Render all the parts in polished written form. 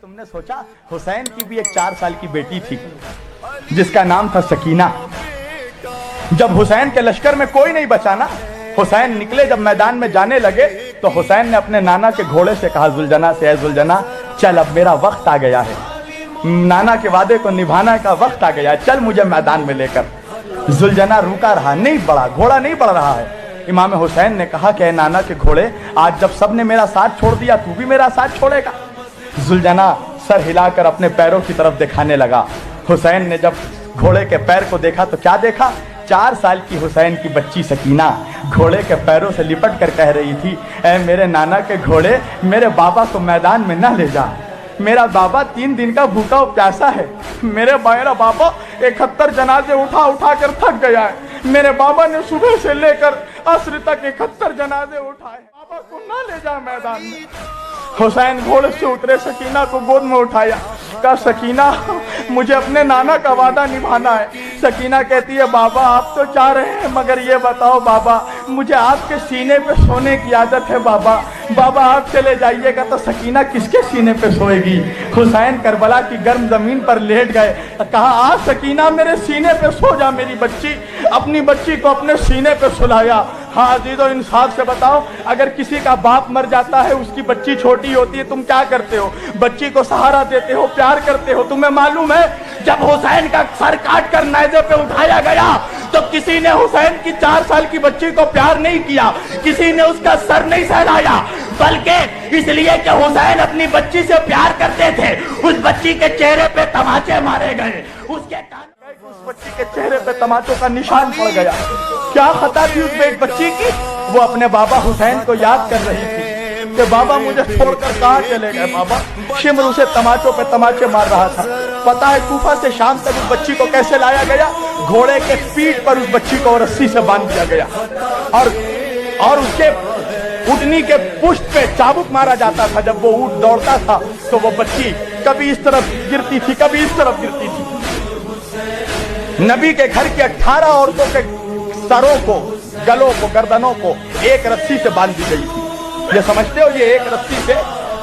तुम ने सोचा हुसैन की भी एक 4 साल की बेटी थी जिसका नाम था सकीना। जब हुसैन के लश्कर में कोई नहीं बचा ना, हुसैन निकले जब मैदान में जाने लगे तो हुसैन ने अपने नाना के घोड़े से कहा जुलजना से, जुलजना चल अब मेरा वक्त आ गया है, नाना के वादे को निभाना का वक्त आ गया है, चल मुझे मैदान में लेकर। जुलजना रुका रहा, नहीं बढ़ा, घोड़ा नहीं बढ़ रहा है। इमाम हुसैन ने कहा कि नाना के घोड़े, आज जब सबने मेरा साथ छोड़ दिया तू भी मेरा साथ छोड़ेगा। जुलजना सर हिलाकर अपने पैरों की तरफ दिखाने लगा। हुसैन ने जब घोड़े के पैर को देखा तो क्या देखा, 4 साल की हुसैन की बच्ची सकीना घोड़े के पैरों से लिपट कर कह रही थी, ऐ मेरे नाना के घोड़े, मेरे बाबा को मैदान में न ले जा, मेरा बाबा 3 दिन का भूखा और प्यासा है, मेरे बाबा 71 जनाजे उठा उठा कर थक गया है, मेरे बाबा ने सुबह से लेकर असर तक 71 जनाजे उठाए, बाबा को ना ले जा मैदान में। हुसैन घोड़े से उतरे, सकीना को गोद में उठाया, कहा सकीना मुझे अपने नाना का वादा निभाना है। सकीना कहती है बाबा आप तो चाह रहे हैं, मगर ये बताओ बाबा मुझे आपके सीने पे सोने की आदत है, बाबा आप चले जाइएगा तो सकीना किसके सीने पे सोएगी। हुसैन करबला की गर्म जमीन पर लेट गए, कहा आज सकीना मेरे सीने पे सो जा मेरी बच्ची। अपनी बच्ची को अपने सीने पे सुलाया। हाँ अजीजों इंसाफ से बताओ, अगर किसी का बाप मर जाता है, उसकी बच्ची छोटी होती है, तुम क्या करते हो? बच्ची को सहारा देते हो, प्यार करते हो। तुम्हें मालूम है जब हुसैन का सर काट कर नेज़े पे उठाया गया तो किसी ने हुसैन की 4 साल की बच्ची को प्यार नहीं किया, किसी ने उसका सर नहीं सहलाया, बल्कि इसलिए कि हुसैन अपनी बच्ची से प्यार करते थे। उस बच्ची के चेहरे पे तमाचे मारे गए, उसके उस बच्ची के चेहरे पे तमाचों का निशान पड़ गया। क्या खता थी उस बच्ची की? वो अपने बाबा हुसैन को याद कर रही थी कि बाबा मुझे छोड़कर कहाँ चले गए। बाबा शिम्र उसे तमाचों पे तमाचे मार रहा था। पता है कूफा से शाम तक उस बच्ची को कैसे लाया गया? घोड़े के पीठ पर उस बच्ची को रस्सी से बांध दिया गया और उसके ऊँटनी के पुष्ट पे चाबुक मारा जाता था। जब वो ऊँट दौड़ता था तो वो बच्ची कभी इस तरफ गिरती थी, कभी इस तरफ गिरती थी। नबी के घर की 18 औरतों के सरों को, गलों को, गर्दनों को एक रस्सी से बांध दी गई थी। ये समझते हो, ये एक रस्सी से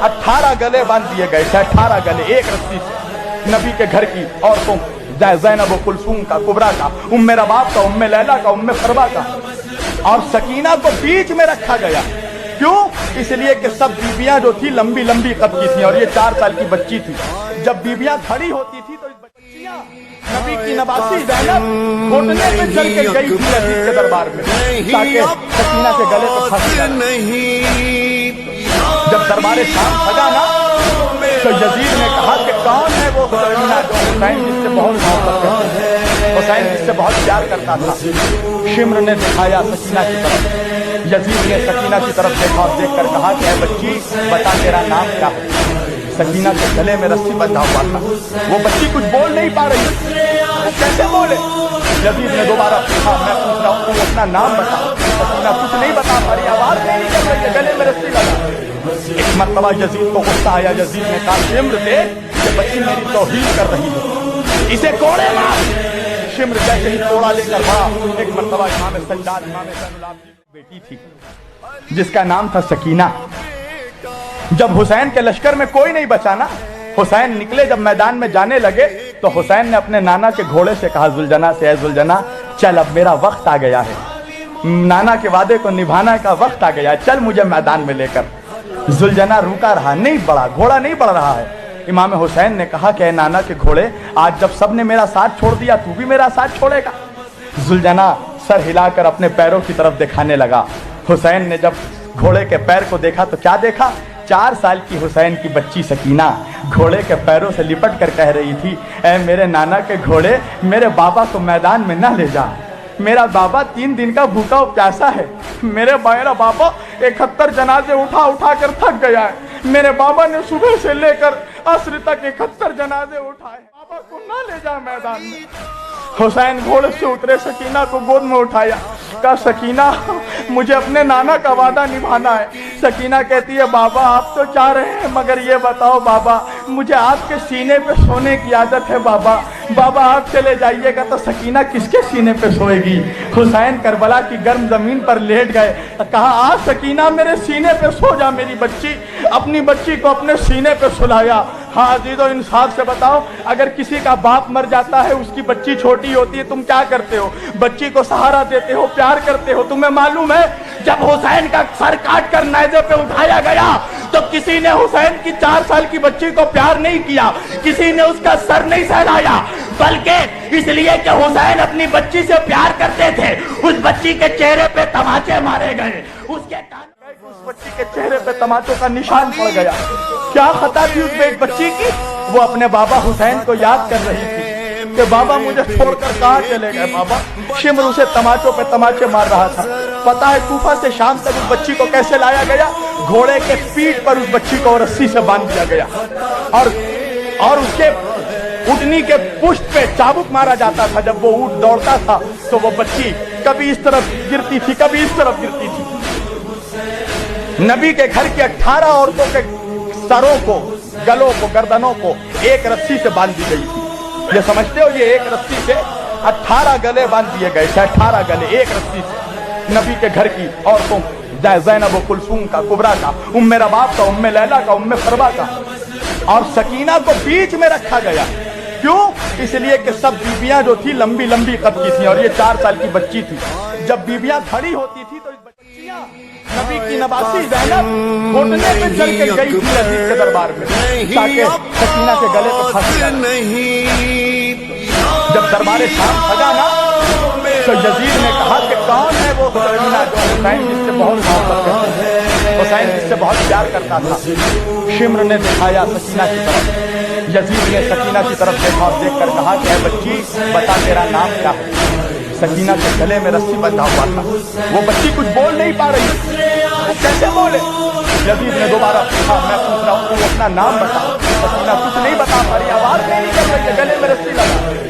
18 गले बांध दिए गए थे। 18 गले एक रस्सी से नबी के घर की औरतों, ज़ैनब, कुलसूम का, कुबरा का, उम्मे रबाब का, उम्मे लैला का, उम्मे फरवा का, और सकीना को बीच में रखा गया। क्यों? इसलिए कि सब बीबियां जो थी लंबी लंबी कद की थी और ये 4 साल की बच्ची थी। जब बीबियां खड़ी होती थी तो बच्चियां नबी की नवासी ज़ैनब घुटने पे चल के गई थी यजीद के दरबार में ताकि सकीना के गले को फंस जाए। जब दरबार शाम सजा ना तो यजीद ने कहा कि कौन है वो सकीना जो हुसैन जिससे बहुत मोहब्बत करता है, हुसैन जिससे बहुत प्यार करता था। शिम्र ने दिखाया सकीना की तरफ। यजीद ने सकीना की तरफ देखा और देखकर कहा कि ऐ बच्ची बता तेरा नाम क्या है? सकीना के गले में रस्सी बंधा हुआ था। वो बच्ची कुछ बोल नहीं पा रही, वो कैसे बोले? यजीद ने दोबारा पूछा, मैं पूछ रहा हूँ अपना नाम बता। सकीना कुछ नहीं बता पा रही, आवाज नहीं निकल रही है, गले में रस्सी लगा। एक मरतबा यजीद को गुस्सा आया। यजीद ने कहा शिम्र दे, ये बच्ची मेरी तौहीन कर रही है, इसे कोड़े मार। शिम्र जैसे ही कोड़ा लेकर वहाँ एक मरतबा इमाम सज्जाद, इमाम ज़ैनुल बेटी थी जिसका नाम था सकीना। जब हुसैन के लश्कर में कोई नहीं बचा ना, हुसैन निकले जब मैदान में जाने लगे तो हुसैन ने अपने नाना के घोड़े से कहा जुलजना से, जुलजना चल अब मेरा वक्त आ गया है, नाना के वादे को निभाना का वक्त आ गया है, चल मुझे मैदान में लेकर। जुलजना रुका रहा, नहीं बढ़ा, घोड़ा नहीं बढ़ रहा है। इमाम हुसैन ने कहा कि नाना के घोड़े, आज जब सबने मेरा साथ छोड़ दिया तू भी मेरा साथ छोड़ेगा। जुलजना सर हिलाकर अपने पैरों की तरफ दिखाने लगा। हुसैन ने जब घोड़े के पैर को देखा तो क्या देखा, 4 साल की हुसैन की बच्ची सकीना घोड़े के पैरों से लिपट कर कह रही थी, ऐ मेरे नाना के घोड़े, मेरे बाबा को मैदान में न ले जा, मेरा बाबा 3 दिन का भूखा और प्यासा है, मेरे बाबा 71 जनाजे उठा उठा कर थक गया है, मेरे बाबा ने सुबह से लेकर असर तक 71 जनाजे उठाए, बाबा को ना ले जा मैदान में। हुसैन घोड़े से उतरे, सकीना को गोद में उठाया, कहा सकीना मुझे अपने नाना का वादा निभाना है। सकीना कहती है बाबा आप तो चाह रहे हैं, मगर ये बताओ बाबा मुझे आपके सीने पे सोने की आदत है, बाबा आप चले जाइएगा तो सकीना किसके सीने पे सोएगी। हुसैन करबला की गर्म जमीन पर लेट गए, कहा आज सकीना मेरे सीने पे सो जा मेरी बच्ची। अपनी बच्ची को अपने सीने पे सुलाया। हाँ अजीजों, इंसाफ से बताओ, अगर किसी का बाप मर जाता है, उसकी बच्ची छोटी होती है, तुम क्या करते हो? बच्ची को सहारा देते हो, प्यार करते हो। तुम्हें मालूम है जब हुसैन का सर काट कर नेज़े पे उठाया गया तो किसी ने हुसैन की 4 साल की बच्ची को प्यार नहीं किया, किसी ने उसका सर नहीं सहलाया, बल्कि इसलिए कि हुसैन अपनी बच्ची से प्यार करते थे। उस बच्ची के चेहरे पे तमाचे मारे गए, उसके उस बच्ची के चेहरे पे तमाचों का निशान पड़ गया। क्या खता थी उस बच्ची की? वो अपने बाबा हुसैन को याद कर रही थी कि बाबा मुझे छोड़कर कहाँ चले गए। बाबा शिम्र उसे तमाचों पे तमाचे मार रहा था। पता है कूफा से शाम तक उस बच्ची को कैसे लाया गया? घोड़े के पीठ पर उस बच्ची को रस्सी से बांध दिया गया और उसके ऊँटनी के पुष्ट पे चाबुक मारा जाता था। जब वो ऊँट दौड़ता था तो वो बच्ची कभी इस तरफ गिरती थी, कभी इस तरफ गिरती थी। नबी के घर की 18 औरतों के सरों को, गलों को, गर्दनों को एक रस्सी से बांध दी गई थी। ये समझते हो, ये एक रस्सी से 18 गले बांध दिए गए थे। 18 गले एक रस्सी से नबी के घर की औरतों, ज़ैनब, कुलसूम का, कुबरा का, उम्मे रबाब का, उम्मे लैला का, उम्मे फरबा का, और सकीना को बीच में रखा गया। क्यों? इसलिए कि सब बीबियां जो थी लंबी लंबी कद की थी और ये 4 साल की बच्ची थी। जब बीबियां खड़ी होती थी तो बच्चियां नबी की नवासी ज़ैनब घुटने पे चल के गई थी यजीद के दरबार में ताकि सकीना के गले पर फांसी लगे। जब दरबार शाम सजा ना तो यजीद ने कहा कि कौन है वो सकीना जो हुसैन जिससे बहुत मोहब्बत करता था, हुसैन जिससे बहुत प्यार करता था। शिम्र ने दिखाया सकीना की तरफ। यजीद ने सकीना की तरफ देखा और देखकर कहा कि बच्ची बता तेरा नाम क्या है? सकीना के गले में रस्सी बंधा हुआ था। वो बच्ची कुछ बोल नहीं पा रही, वो कैसे बोले? यजीद ने दोबारा पूछा, मैं पूछ रहा हूँ तू अपना नाम बता। सकीना कुछ नहीं बता पा रही, आवाज नहीं निकल रही है, गले में रस्सी लगा।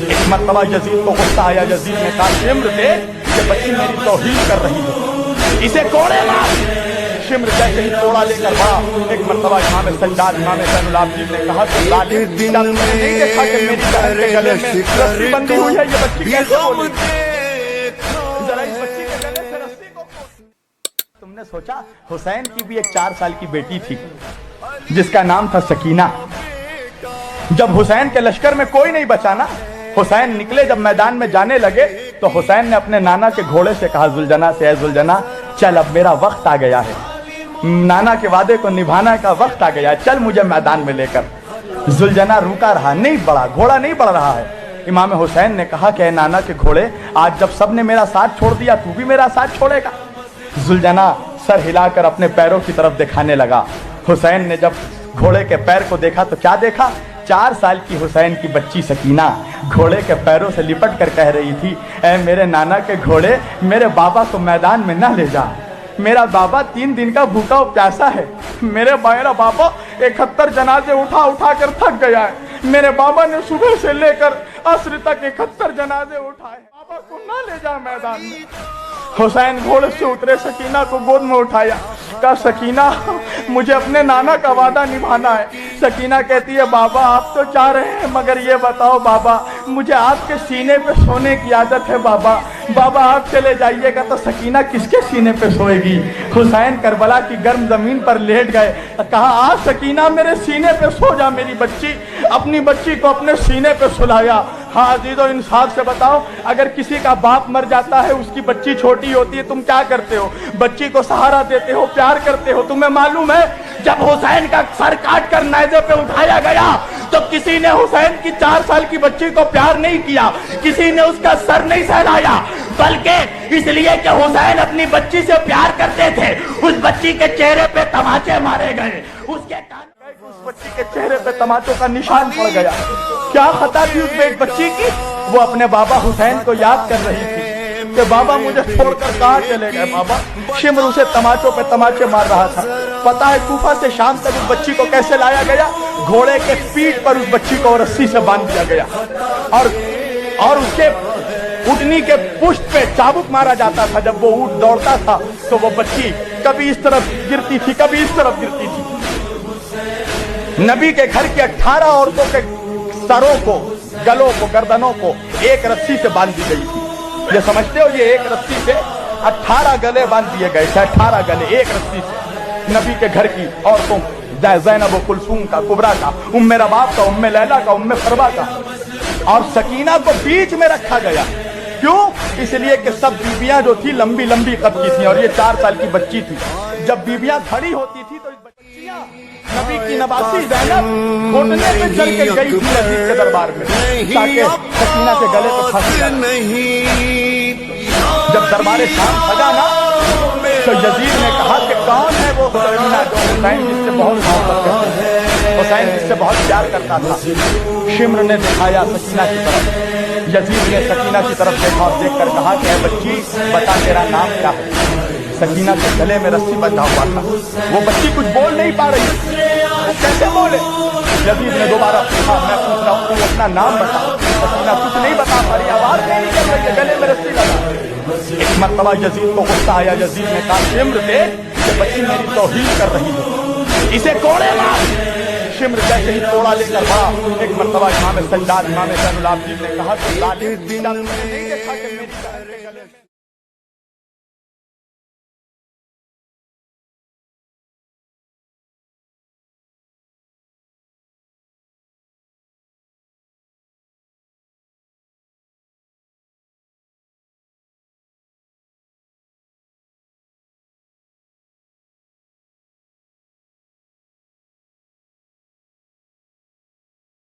एक मरतबा यजीद को गुस्सा आया। यजीद ने कहा शिम्र दे कि बच्ची मेरी तौहीन कर रही है, इसे कोड़े मार। शिम्र जैसे ही कोड़ा लेकर बड़ा, एक मरतबा इमाम सज्जाद, इमाम ज़ैनुल आबिदीन ने कहा कि जालिम, क्या तुमने नहीं देखा कि मेरी बहन के गले में रस्सी बंधी हुई है? ये बच्ची कैसे बोली? जरा इस बच्ची के गले से रस्सी को तुमने सोचा? हुसैन की भी एक 4 साल की बेटी थी जिसका नाम था सकीना। जब हुसैन के लश्कर में कोई नहीं बचा ना, हुसैन निकले जब मैदान में जाने लगे तो हुसैन ने अपने नाना के घोड़े से कहा जुलजना से, ऐ जुलजना चल अब मेरा वक्त आ गया है, नाना के वादे को निभाना का वक्त आ गया, चल मुझे मैदान में लेकर। जुलजना रुका रहा, नहीं बढ़ा, घोड़ा नहीं बढ़ रहा है। इमाम हुसैन ने कहा कि नाना के घोड़े, आज जब सबने मेरा साथ छोड़ दिया तू भी मेरा साथ छोड़ेगा? जुलजना सर हिलाकर अपने पैरों की तरफ दिखाने लगा। हुसैन ने जब घोड़े के पैर को देखा तो क्या देखा? 4 साल की हुसैन की बच्ची सकीना घोड़े के पैरों से लिपट कर कह रही थी, ऐ मेरे नाना के घोड़े, मेरे बाबा को मैदान में ना ले जा, मेरा बाबा 3 दिन का भूखा और प्यासा है। मेरा बाबा 71 जनाजे उठा उठा कर थक गया है। मेरे बाबा ने सुबह से लेकर अस्र तक 71 जनाजे उठाए, बाबा को ना ले जा मैदान में। हुसैन घोड़े से उतरे, सकीना को गोद में उठाया, कहा सकीना मुझे अपने नाना का वादा निभाना है। सकीना कहती है बाबा आप तो चाह रहे हैं, मगर ये बताओ बाबा मुझे आपके सीने पे सोने की आदत है। बाबा आप चले जाइएगा तो सकीना किसके सीने पे सोएगी? हुसैन करबला की गर्म जमीन पर लेट गए, कहा आ सकीना मेरे सीने पे सो जा मेरी बच्ची। अपनी बच्ची को अपने सीने पे सुलाया। हाँ अजीजों, इंसाफ से बताओ, अगर किसी का बाप मर जाता है, उसकी बच्ची छोटी होती है, तुम क्या करते हो? बच्ची को सहारा देते हो, प्यार करते हो। तुम्हें मालूम है जब हुसैन का सर काट कर नेज़े पे उठाया गया तो किसी ने हुसैन की 4 साल की बच्ची को प्यार नहीं किया, किसी ने उसका सर नहीं सहलाया, बल्कि इसलिए कि हुसैन अपनी बच्ची से प्यार करते थे। उस बच्ची के चेहरे पे तमाचे मारे गए, उसके उस बच्ची के चेहरे पे तमाचों का निशान पड़ गया। क्या खता थी उस बच्ची की? वो अपने बाबा हुसैन को याद कर रही थी कि बाबा मुझे छोड़कर कहाँ चले गए। बाबा शिम्र उसे तमाचों पे तमाचे मार रहा था। पता है कूफा से शाम तक उस बच्ची को कैसे लाया गया? घोड़े के पीठ पर उस बच्ची को रस्सी से बांध दिया गया और उसके ऊँटनी के पुष्ट पे चाबुक मारा जाता था। जब वो ऊँट दौड़ता था तो वो बच्ची कभी इस तरफ गिरती थी, कभी इस तरफ गिरती थी। नबी के घर की 18 औरतों के सरों को, गलों को, गर्दनों को एक रस्सी से बांध दी गई थी। ये समझते हो, ये एक रस्सी से 18 गले बांध दिए गए थे। 18 गले एक रस्सी से नबी के घर की औरतों, زینب و کلثوم کا، کبرا کا، رباب کا، لیلا کا، فروا کا، اور سکینہ کو بیچ میں رکھا گیا. کیوں؟ اس لیے کہ سب بیویاں جو تھی لمبی لمبی قد کی تھیں اور یہ 4 سال کی بچی تھی. جب بیویاں کھڑی ہوتی تھی تو بچیاں نبی کی نواسی زینب گھٹنے پہ چل کے گئی تھی یزید کے دربار میں تاکہ سکینہ کے گلے پہ پھنس جائے. جب دربار شام سجا نا تو یزید نے کہا کہ کون ہے وہ سکینہ جو حسین جس سے بہت محبت کرتا ہے، حسین جس سے بہت پیار کرتا تھا. شمر نے دکھایا سکینہ کی طرف. یزید نے سکینہ کی طرف دیکھا اور دیکھ کر کہا کہ اے بچی بتا تیرا نام کیا ہے. سکینہ کے گلے میں رسی بندھا ہوا تھا. وہ بچی کچھ بول نہیں پا رہی، کیسے بولے؟ یزید نے دوبارہ پوچھا میں پوچھ رہا ہوں تو اپنا نام بتا. سکینہ کچھ نہیں بتا پا رہی، آواز نہیں نکل رہی ہے، گلے میں رسی لگا. ایک مرتبہ یزید کو غصہ آیا. یزید نے کہا شمر دیکھ یہ بچی میری توہین کر رہی ہے، اسے کوڑے مار. شمر جیسے ہی توڑا لے کر بڑا. ایک مرتبہ امام سجاد امام زین العابدین نے کہا کہ ظالم، کیا تم نے نہیں دیکھا کہ میری